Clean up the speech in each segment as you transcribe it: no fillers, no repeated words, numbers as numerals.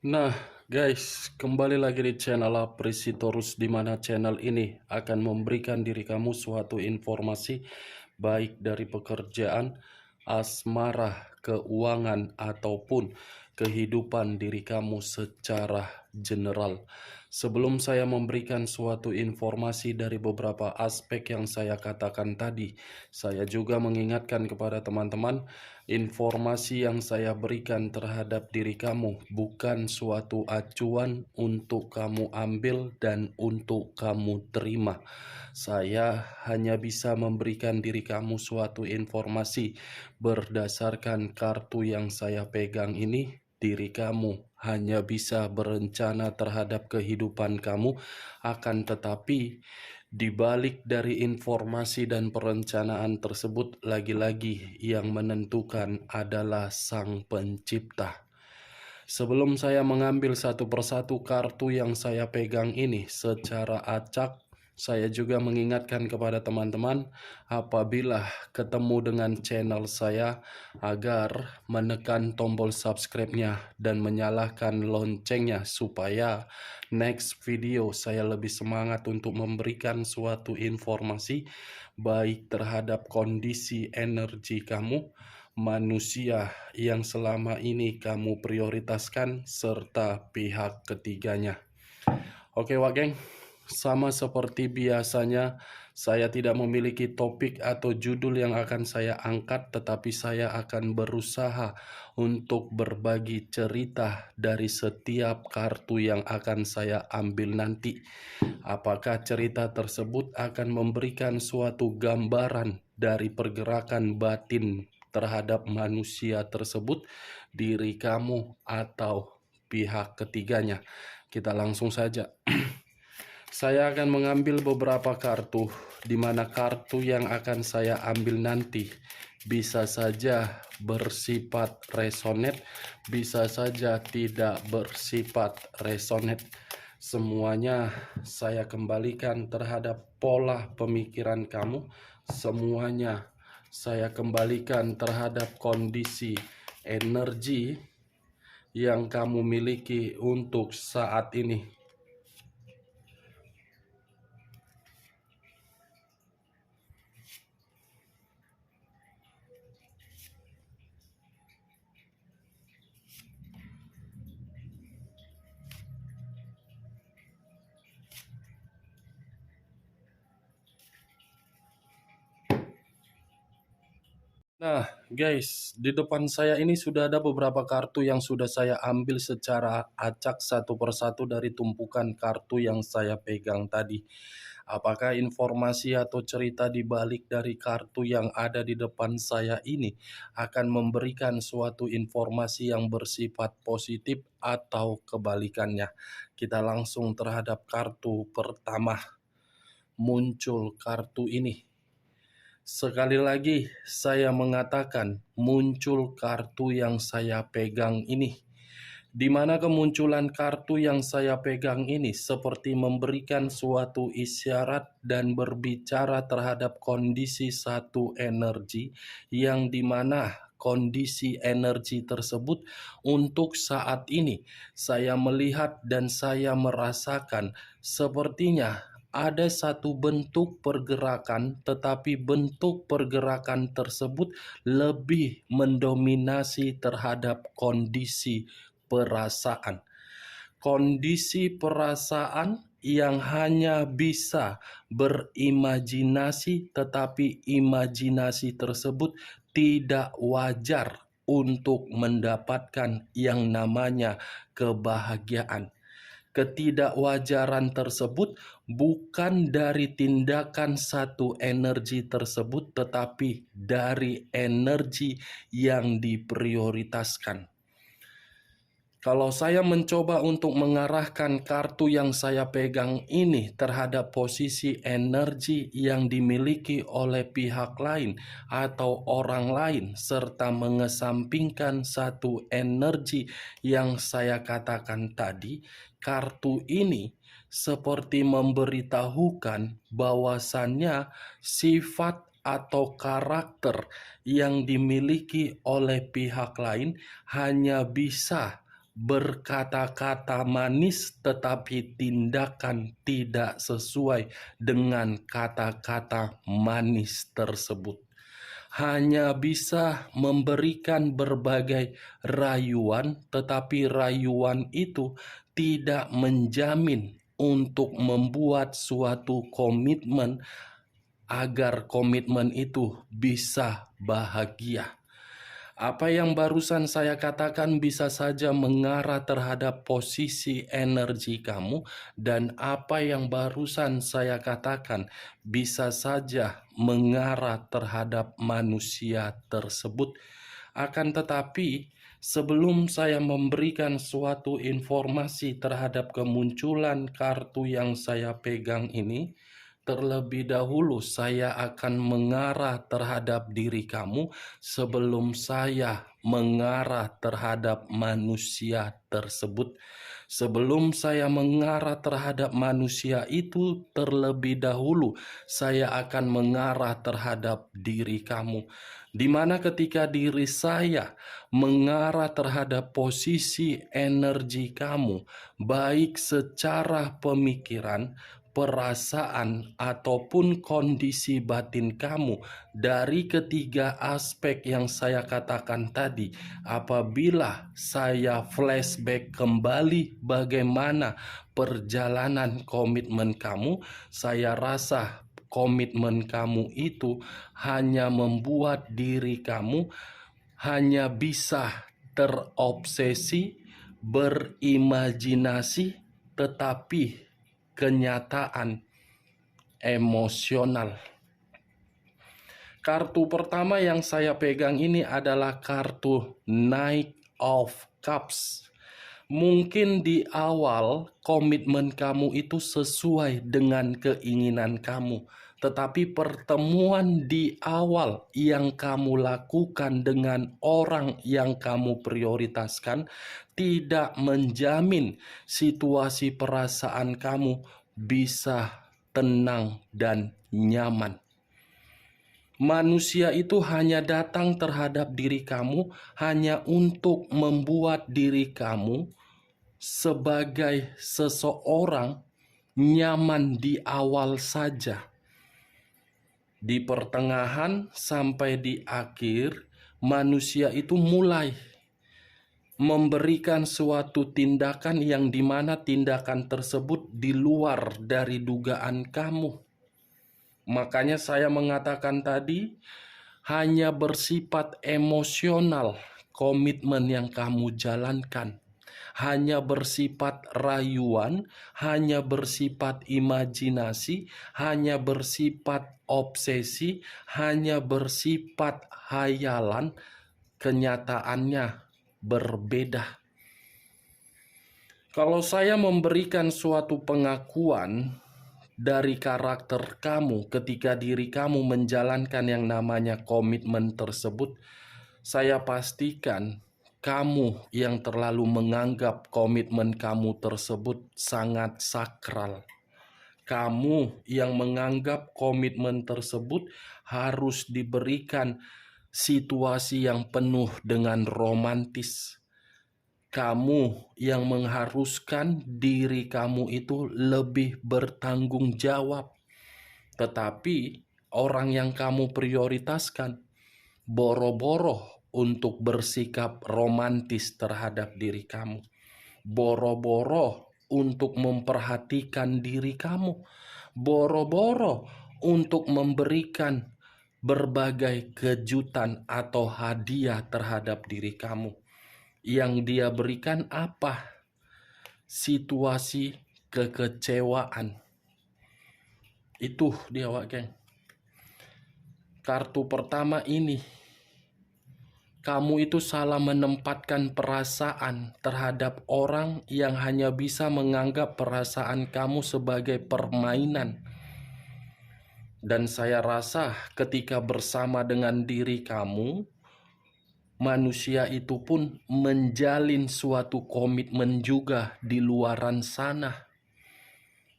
Nah, guys, kembali lagi di channel Apresitorus, di mana channel ini akan memberikan diri kamu suatu informasi baik dari pekerjaan, asmara, keuangan, ataupun kehidupan diri kamu secara general. Sebelum saya memberikan suatu informasi dari beberapa aspek yang saya katakan tadi, saya juga mengingatkan kepada teman-teman, informasi yang saya berikan terhadap diri kamu bukan suatu acuan untuk kamu ambil dan untuk kamu terima. Saya hanya bisa memberikan diri kamu suatu informasi berdasarkan kartu yang saya pegang ini. Diri kamu hanya bisa berencana terhadap kehidupan kamu, akan tetapi di balik dari informasi dan perencanaan tersebut, lagi-lagi yang menentukan adalah Sang Pencipta. Sebelum saya mengambil satu persatu kartu yang saya pegang ini secara acak, saya juga mengingatkan kepada teman-teman apabila ketemu dengan channel saya agar menekan tombol subscribe-nya dan menyalakan loncengnya supaya next video saya lebih semangat untuk memberikan suatu informasi baik terhadap kondisi energi kamu, manusia yang selama ini kamu prioritaskan, serta pihak ketiganya. Oke Wak Geng, sama seperti biasanya, saya tidak memiliki topik atau judul yang akan saya angkat, tetapi saya akan berusaha untuk berbagi cerita dari setiap kartu yang akan saya ambil nanti. Apakah cerita tersebut akan memberikan suatu gambaran dari pergerakan batin terhadap manusia tersebut, diri kamu, atau pihak ketiganya? Kita langsung saja. Saya akan mengambil beberapa kartu, di mana kartu yang akan saya ambil nanti bisa saja bersifat resonate, bisa saja tidak bersifat resonate. Semuanya saya kembalikan terhadap pola pemikiran kamu. Semuanya saya kembalikan terhadap kondisi energi yang kamu miliki untuk saat ini. Nah, guys, di depan saya ini sudah ada beberapa kartu yang sudah saya ambil secara acak satu persatu dari tumpukan kartu yang saya pegang tadi. Apakah informasi atau cerita di balik dari kartu yang ada di depan saya ini akan memberikan suatu informasi yang bersifat positif atau kebalikannya? Kita langsung terhadap kartu pertama. Muncul kartu ini. Sekali lagi saya mengatakan muncul kartu yang saya pegang ini. Di mana kemunculan kartu yang saya pegang ini seperti memberikan suatu isyarat dan berbicara terhadap kondisi satu energi yang dimana kondisi energi tersebut untuk saat ini saya melihat dan saya merasakan sepertinya ada satu bentuk pergerakan, tetapi bentuk pergerakan tersebut lebih mendominasi terhadap kondisi perasaan. Kondisi perasaan yang hanya bisa berimajinasi, tetapi imajinasi tersebut tidak wajar untuk mendapatkan yang namanya kebahagiaan. Ketidakwajaran tersebut bukan dari tindakan satu energi tersebut, tetapi dari energi yang diprioritaskan. Kalau saya mencoba untuk mengarahkan kartu yang saya pegang ini terhadap posisi energi yang dimiliki oleh pihak lain atau orang lain, serta mengesampingkan satu energi yang saya katakan tadi, kartu ini seperti memberitahukan bahwasannya sifat atau karakter yang dimiliki oleh pihak lain hanya bisa berkata-kata manis tetapi tindakan tidak sesuai dengan kata-kata manis tersebut. Hanya bisa memberikan berbagai rayuan, tetapi rayuan itu tidak menjamin untuk membuat suatu komitmen agar komitmen itu bisa bahagia. Apa yang barusan saya katakan bisa saja mengarah terhadap posisi energi kamu, dan apa yang barusan saya katakan bisa saja mengarah terhadap manusia tersebut. Akan tetapi, sebelum saya memberikan suatu informasi terhadap kemunculan kartu yang saya pegang ini, terlebih dahulu saya akan mengarah terhadap diri kamu sebelum saya mengarah terhadap manusia tersebut. Sebelum saya mengarah terhadap manusia itu, terlebih dahulu saya akan mengarah terhadap diri kamu. Di mana ketika diri saya mengarah terhadap posisi energi kamu, baik secara pemikiran, perasaan, ataupun kondisi batin kamu, dari ketiga aspek yang saya katakan tadi, apabila saya flashback kembali bagaimana perjalanan komitmen kamu, saya rasa komitmen kamu itu hanya membuat diri kamu hanya bisa terobsesi, berimajinasi, tetapi kenyataan emosional. Kartu pertama yang saya pegang ini adalah kartu Knight of Cups. Mungkin di awal komitmen kamu itu sesuai dengan keinginan kamu, tetapi pertemuan di awal yang kamu lakukan dengan orang yang kamu prioritaskan tidak menjamin situasi perasaan kamu bisa tenang dan nyaman. Manusia itu hanya datang terhadap diri kamu hanya untuk membuat diri kamu sebagai seseorang nyaman di awal saja. Di pertengahan sampai di akhir, manusia itu mulai memberikan suatu tindakan yang dimana tindakan tersebut di luar dari dugaan kamu. Makanya saya mengatakan tadi, hanya bersifat emosional komitmen yang kamu jalankan. Hanya bersifat rayuan, hanya bersifat imajinasi, hanya bersifat obsesi, hanya bersifat hayalan, kenyataannya berbeda. Kalau saya memberikan suatu pengakuan dari karakter kamu ketika diri kamu menjalankan yang namanya komitmen tersebut, saya pastikan kamu yang terlalu menganggap komitmen kamu tersebut sangat sakral. Kamu yang menganggap komitmen tersebut harus diberikan situasi yang penuh dengan romantis. Kamu yang mengharuskan diri kamu itu lebih bertanggung jawab. Tetapi orang yang kamu prioritaskan boro-boro untuk bersikap romantis terhadap diri kamu. Boro-boro untuk memperhatikan diri kamu. Boro-boro untuk memberikan berbagai kejutan atau hadiah terhadap diri kamu. Yang dia berikan apa? Situasi kekecewaan. Itu dia, Wak Geng. Kartu pertama ini, kamu itu salah menempatkan perasaan terhadap orang yang hanya bisa menganggap perasaan kamu sebagai permainan. Dan saya rasa ketika bersama dengan diri kamu, manusia itu pun menjalin suatu komitmen juga di luaran sana.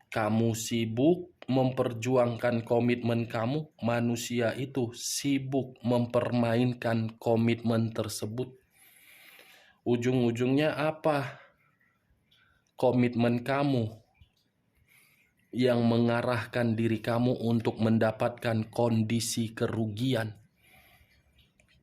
Kamu sibuk memperjuangkan komitmen kamu, manusia itu sibuk mempermainkan komitmen tersebut. Ujung-ujungnya apa? Komitmen kamu yang mengarahkan diri kamu untuk mendapatkan kondisi kerugian.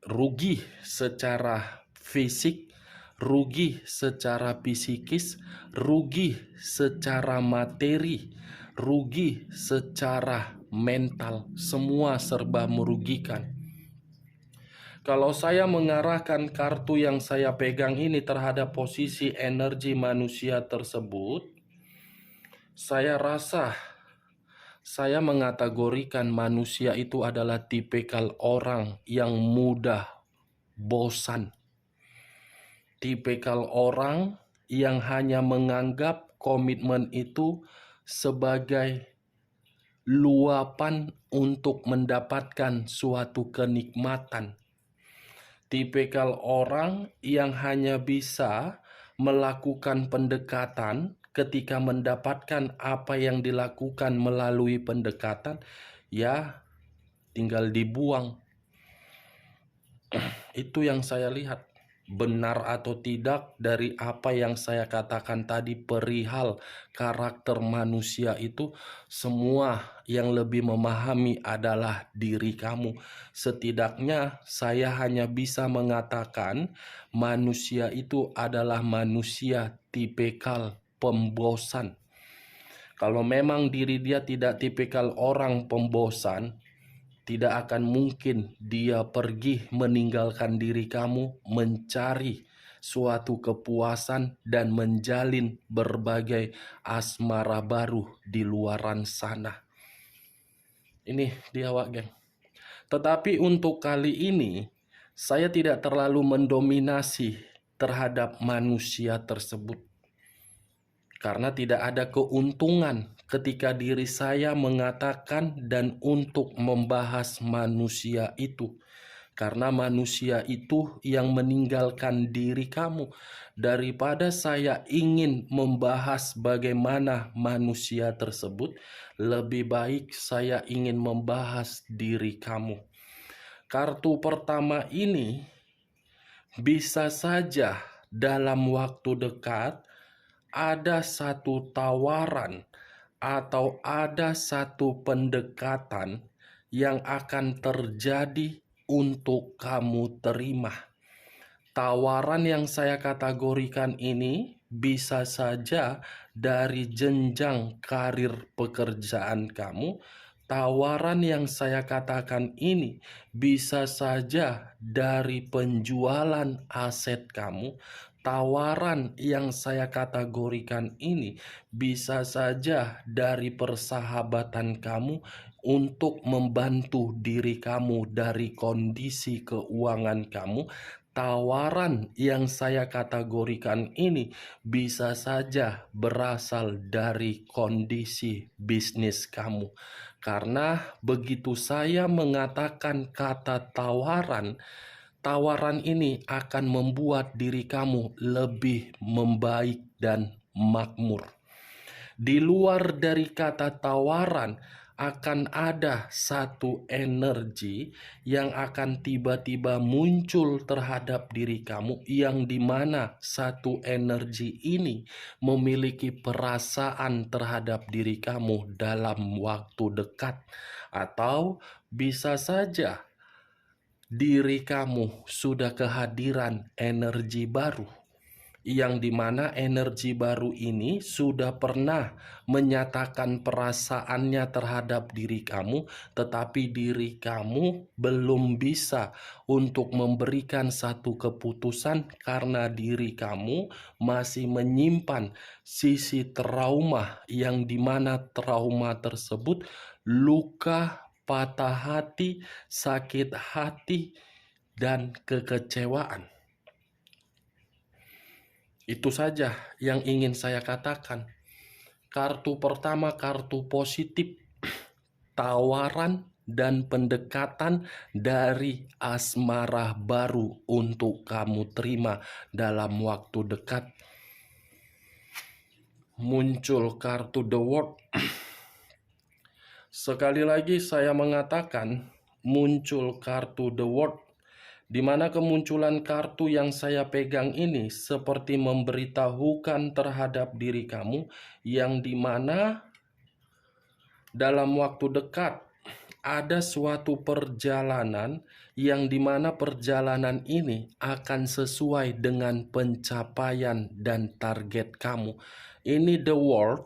Rugi secara fisik, rugi secara psikis, rugi secara materi, rugi secara mental. Semua serba merugikan. Kalau saya mengarahkan kartu yang saya pegang ini terhadap posisi energi manusia tersebut, saya rasa saya mengategorikan manusia itu adalah tipikal orang yang mudah bosan. Tipikal orang yang hanya menganggap komitmen itu sebagai luapan untuk mendapatkan suatu kenikmatan. Tipikal orang yang hanya bisa melakukan pendekatan ketika mendapatkan apa yang dilakukan melalui pendekatan, ya tinggal dibuang. Itu yang saya lihat. Benar atau tidak dari apa yang saya katakan tadi perihal karakter manusia itu, semua yang lebih memahami adalah diri kamu. Setidaknya saya hanya bisa mengatakan manusia itu adalah manusia tipikal pembosan. Kalau memang diri dia tidak tipikal orang pembosan, tidak akan mungkin dia pergi meninggalkan diri kamu mencari suatu kepuasan dan menjalin berbagai asmara baru di luaran sana. Ini dia Wak Geng. Tetapi untuk kali ini saya tidak terlalu mendominasi terhadap manusia tersebut. Karena tidak ada keuntungan ketika diri saya mengatakan dan untuk membahas manusia itu. Karena manusia itu yang meninggalkan diri kamu. Daripada saya ingin membahas bagaimana manusia tersebut, lebih baik saya ingin membahas diri kamu. Kartu pertama ini bisa saja dalam waktu dekat ada satu tawaran atau ada satu pendekatan yang akan terjadi untuk kamu terima. Tawaran yang saya kategorikan ini bisa saja dari jenjang karir pekerjaan kamu. Tawaran yang saya katakan ini bisa saja dari penjualan aset kamu. Tawaran yang saya kategorikan ini bisa saja dari persahabatan kamu untuk membantu diri kamu dari kondisi keuangan kamu. Tawaran yang saya kategorikan ini bisa saja berasal dari kondisi bisnis kamu. Karena begitu saya mengatakan kata tawaran, tawaran ini akan membuat diri kamu lebih membaik dan makmur. Di luar dari kata tawaran, akan ada satu energi yang akan tiba-tiba muncul terhadap diri kamu, yang dimana satu energi ini memiliki perasaan terhadap diri kamu dalam waktu dekat. Atau bisa saja diri kamu sudah kehadiran energi baru, yang dimana energi baru ini sudah pernah menyatakan perasaannya terhadap diri kamu, tetapi diri kamu belum bisa untuk memberikan satu keputusan karena diri kamu masih menyimpan sisi trauma, yang dimana trauma tersebut luka, patah hati, sakit hati, dan kekecewaan. Itu saja yang ingin saya katakan. Kartu pertama, kartu positif, tawaran dan pendekatan dari asmara baru untuk kamu terima dalam waktu dekat. Muncul kartu The World. Sekali lagi saya mengatakan muncul kartu The World di mana kemunculan kartu yang saya pegang ini seperti memberitahukan terhadap diri kamu, yang dimana dalam waktu dekat ada suatu perjalanan yang dimana perjalanan ini akan sesuai dengan pencapaian dan target kamu. Ini the word,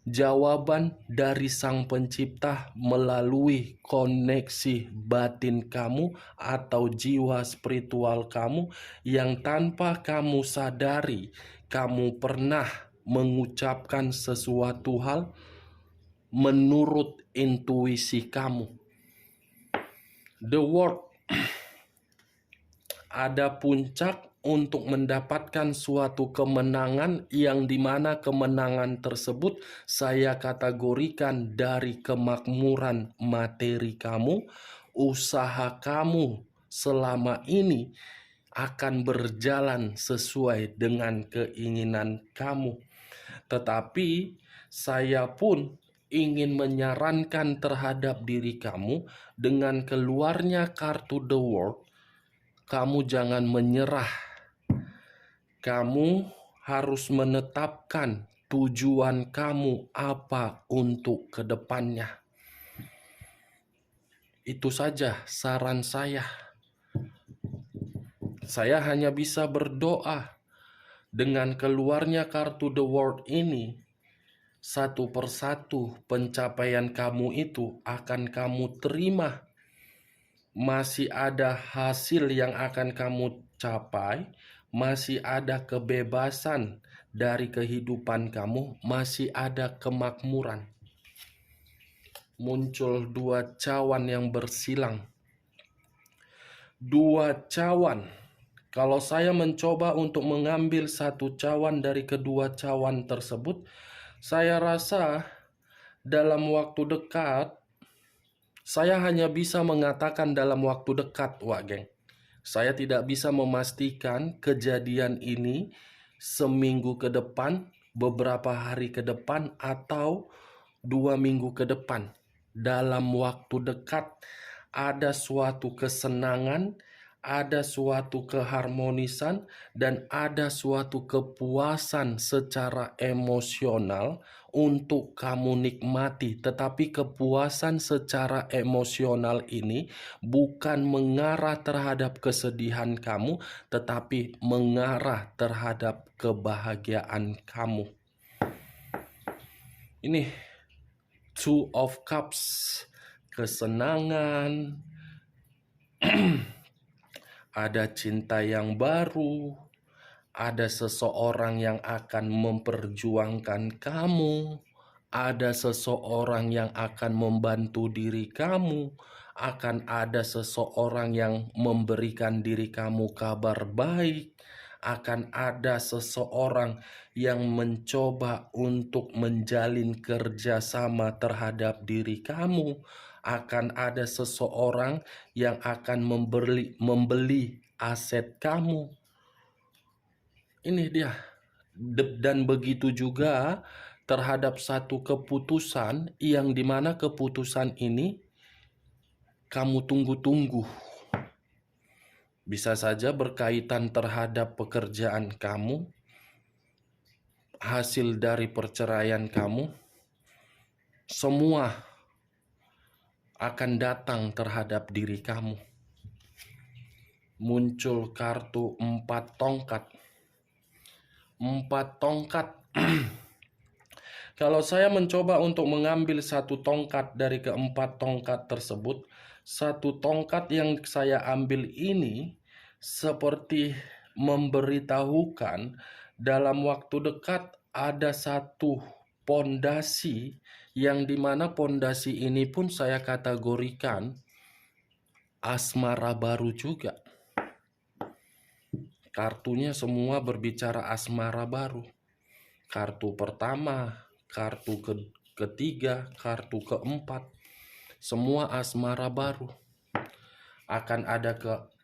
jawaban dari Sang Pencipta melalui koneksi batin kamu atau jiwa spiritual kamu yang tanpa kamu sadari, kamu pernah mengucapkan sesuatu hal menurut intuisi kamu. The word ada puncak untuk mendapatkan suatu kemenangan yang dimana kemenangan tersebut saya kategorikan dari kemakmuran materi kamu. Usaha kamu selama ini akan berjalan sesuai dengan keinginan kamu. Tetapi saya pun ingin menyarankan terhadap diri kamu dengan keluarnya kartu The World, kamu jangan menyerah. Kamu harus menetapkan tujuan kamu apa untuk kedepannya. Itu saja saran saya. Saya hanya bisa berdoa dengan keluarnya kartu The World ini. Satu persatu pencapaian kamu itu akan kamu terima. Masih ada hasil yang akan kamu capai, masih ada kebebasan dari kehidupan kamu, masih ada kemakmuran. Muncul dua cawan yang bersilang. Dua cawan. Kalau saya mencoba untuk mengambil satu cawan dari kedua cawan tersebut, saya rasa dalam waktu dekat, saya hanya bisa mengatakan dalam waktu dekat, Wak Geng. Saya tidak bisa memastikan kejadian ini seminggu ke depan, beberapa hari ke depan, atau 2 minggu ke depan. Dalam waktu dekat, ada suatu kesenangan, ada suatu keharmonisan, dan ada suatu kepuasan secara emosional untuk kamu nikmati. Tetapi kepuasan secara emosional ini bukan mengarah terhadap kesedihan kamu, tetapi mengarah terhadap kebahagiaan kamu. Ini Two of Cups, kesenangan, ada cinta yang baru, ada seseorang yang akan memperjuangkan kamu, ada seseorang yang akan membantu diri kamu, akan ada seseorang yang memberikan diri kamu kabar baik, akan ada seseorang yang mencoba untuk menjalin kerjasama terhadap diri kamu, akan ada seseorang yang akan membeli aset kamu. Ini dia. Dan begitu juga terhadap satu keputusan yang dimana keputusan ini kamu tunggu-tunggu. Bisa saja berkaitan terhadap pekerjaan kamu, hasil dari perceraian kamu, semua akan datang terhadap diri kamu. Muncul kartu 4 tongkat. 4 tongkat. Kalau saya mencoba untuk mengambil satu tongkat dari keempat tongkat tersebut, satu tongkat yang saya ambil ini seperti memberitahukan dalam waktu dekat ada satu pondasi yang dimana pondasi ini pun saya kategorikan asmara baru juga. Kartunya semua berbicara asmara baru. Kartu pertama, kartu ketiga, kartu keempat, semua asmara baru. Akan ada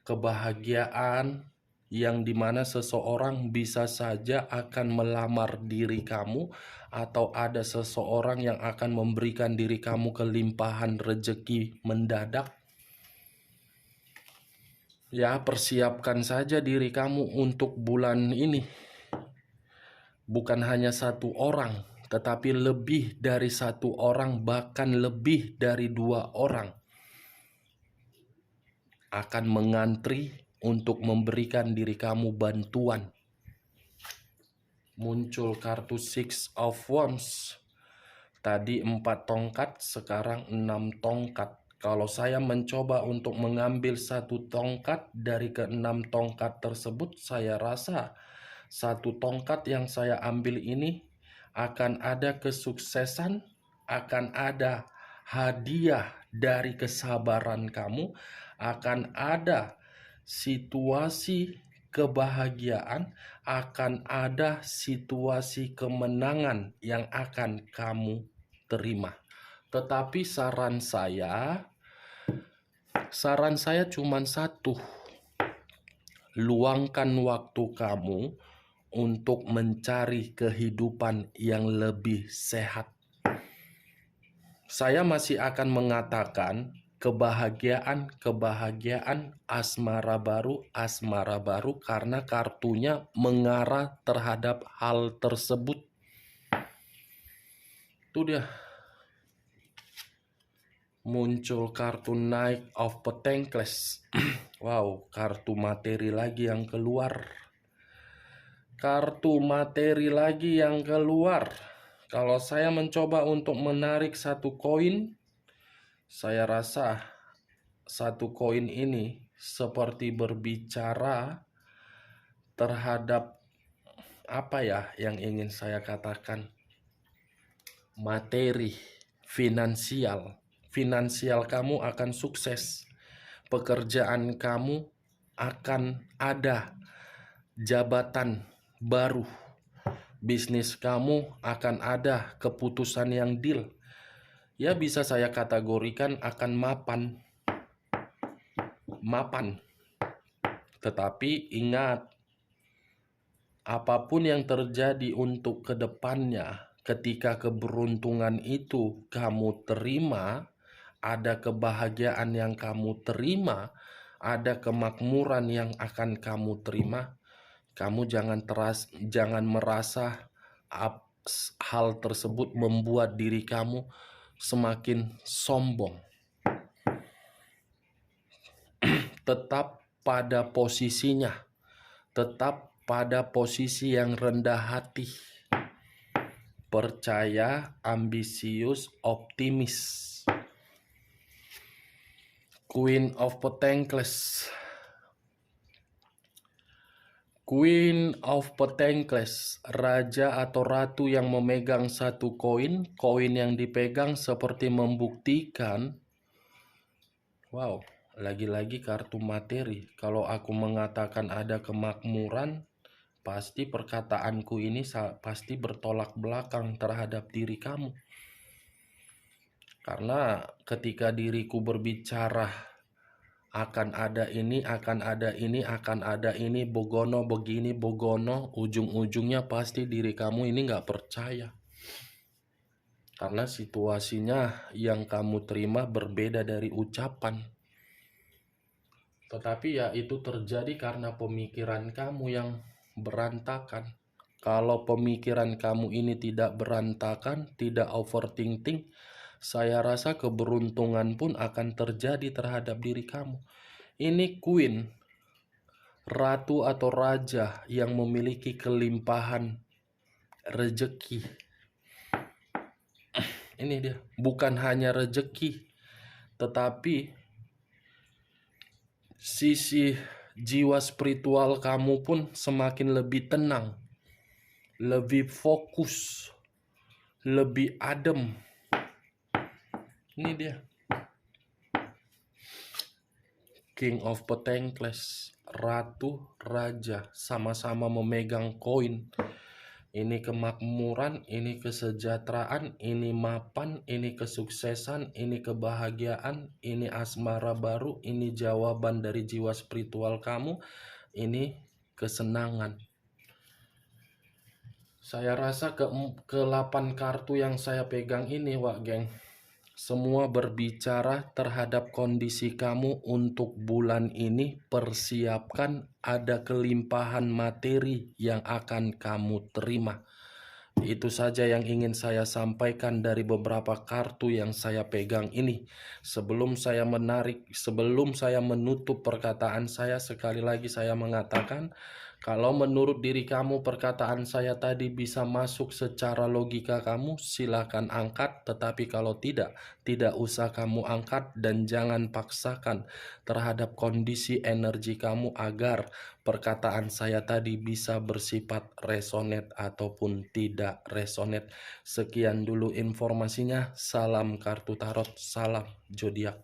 kebahagiaan yang dimana seseorang bisa saja akan melamar diri kamu, atau ada seseorang yang akan memberikan diri kamu kelimpahan rezeki mendadak. Ya, persiapkan saja diri kamu untuk bulan ini. Bukan hanya satu orang, tetapi lebih dari satu orang, bahkan lebih dari 2 orang akan mengantri untuk memberikan diri kamu bantuan. Muncul kartu Six of Wands. Tadi 4 tongkat, sekarang 6 tongkat. Kalau saya mencoba untuk mengambil 1 tongkat dari ke-6 tongkat tersebut, saya rasa 1 tongkat yang saya ambil ini akan ada kesuksesan, akan ada hadiah dari kesabaran kamu, akan ada situasi kebahagiaan, akan ada situasi kemenangan yang akan kamu terima. Tetapi saran saya cuma satu. Luangkan waktu kamu untuk mencari kehidupan yang lebih sehat. Saya masih akan mengatakan kebahagiaan, asmara baru karena kartunya mengarah terhadap hal tersebut. Itu dia. Muncul kartu Knight of Pentacles. Wow, kartu materi lagi yang keluar. Kartu materi lagi yang keluar. Kalau saya mencoba untuk menarik 1 koin, saya rasa 1 koin ini seperti berbicara terhadap apa ya yang ingin saya katakan? Materi, finansial. Finansial kamu akan sukses. Pekerjaan kamu akan ada jabatan baru. Bisnis kamu akan ada keputusan yang deal. Ya, bisa saya kategorikan akan mapan. Tetapi ingat, apapun yang terjadi untuk kedepannya, ketika keberuntungan itu kamu terima, ada kebahagiaan yang kamu terima, ada kemakmuran yang akan kamu terima, kamu jangan merasa hal tersebut membuat diri kamu semakin sombong. Tetap pada posisinya, tetap pada posisi yang rendah hati, percaya, ambisius, optimis. Queen of Pentacles. Queen of Pentacles, raja atau ratu yang memegang 1 koin. Koin yang dipegang seperti membuktikan. Wow, lagi-lagi kartu materi. Kalau aku mengatakan ada kemakmuran, pasti perkataanku ini pasti bertolak belakang terhadap diri kamu. Karena ketika diriku berbicara akan ada ini, akan ada ini, akan ada ini, bogono, begini, bogono, ujung-ujungnya pasti diri kamu ini nggak percaya. Karena situasinya yang kamu terima berbeda dari ucapan. Tetapi ya itu terjadi karena pemikiran kamu yang berantakan. Kalau pemikiran kamu ini tidak berantakan, tidak overthinking, saya rasa keberuntungan pun akan terjadi terhadap diri kamu. Ini queen, ratu atau raja yang memiliki kelimpahan rezeki. Ini dia, bukan hanya rezeki, tetapi sisi jiwa spiritual kamu pun semakin lebih tenang, lebih fokus, lebih adem. Ini dia. King of Pentacles, ratu, raja, sama-sama memegang koin. Ini kemakmuran, ini kesejahteraan, ini mapan, ini kesuksesan, ini kebahagiaan, ini asmara baru, ini jawaban dari jiwa spiritual kamu, ini kesenangan. Saya rasa ke 8 kartu yang saya pegang ini, Wak Geng, Semua berbicara terhadap kondisi kamu untuk bulan ini. Persiapkan, ada kelimpahan materi yang akan kamu terima. Itu saja yang ingin saya sampaikan dari beberapa kartu yang saya pegang ini. Sebelum saya menutup perkataan saya, sekali lagi saya mengatakan, kalau menurut diri kamu perkataan saya tadi bisa masuk secara logika kamu, silakan angkat. Tetapi kalau tidak usah kamu angkat, dan jangan paksakan terhadap kondisi energi kamu agar perkataan saya tadi bisa bersifat resonate ataupun tidak resonate. Sekian dulu informasinya. Salam kartu tarot, salam zodiak.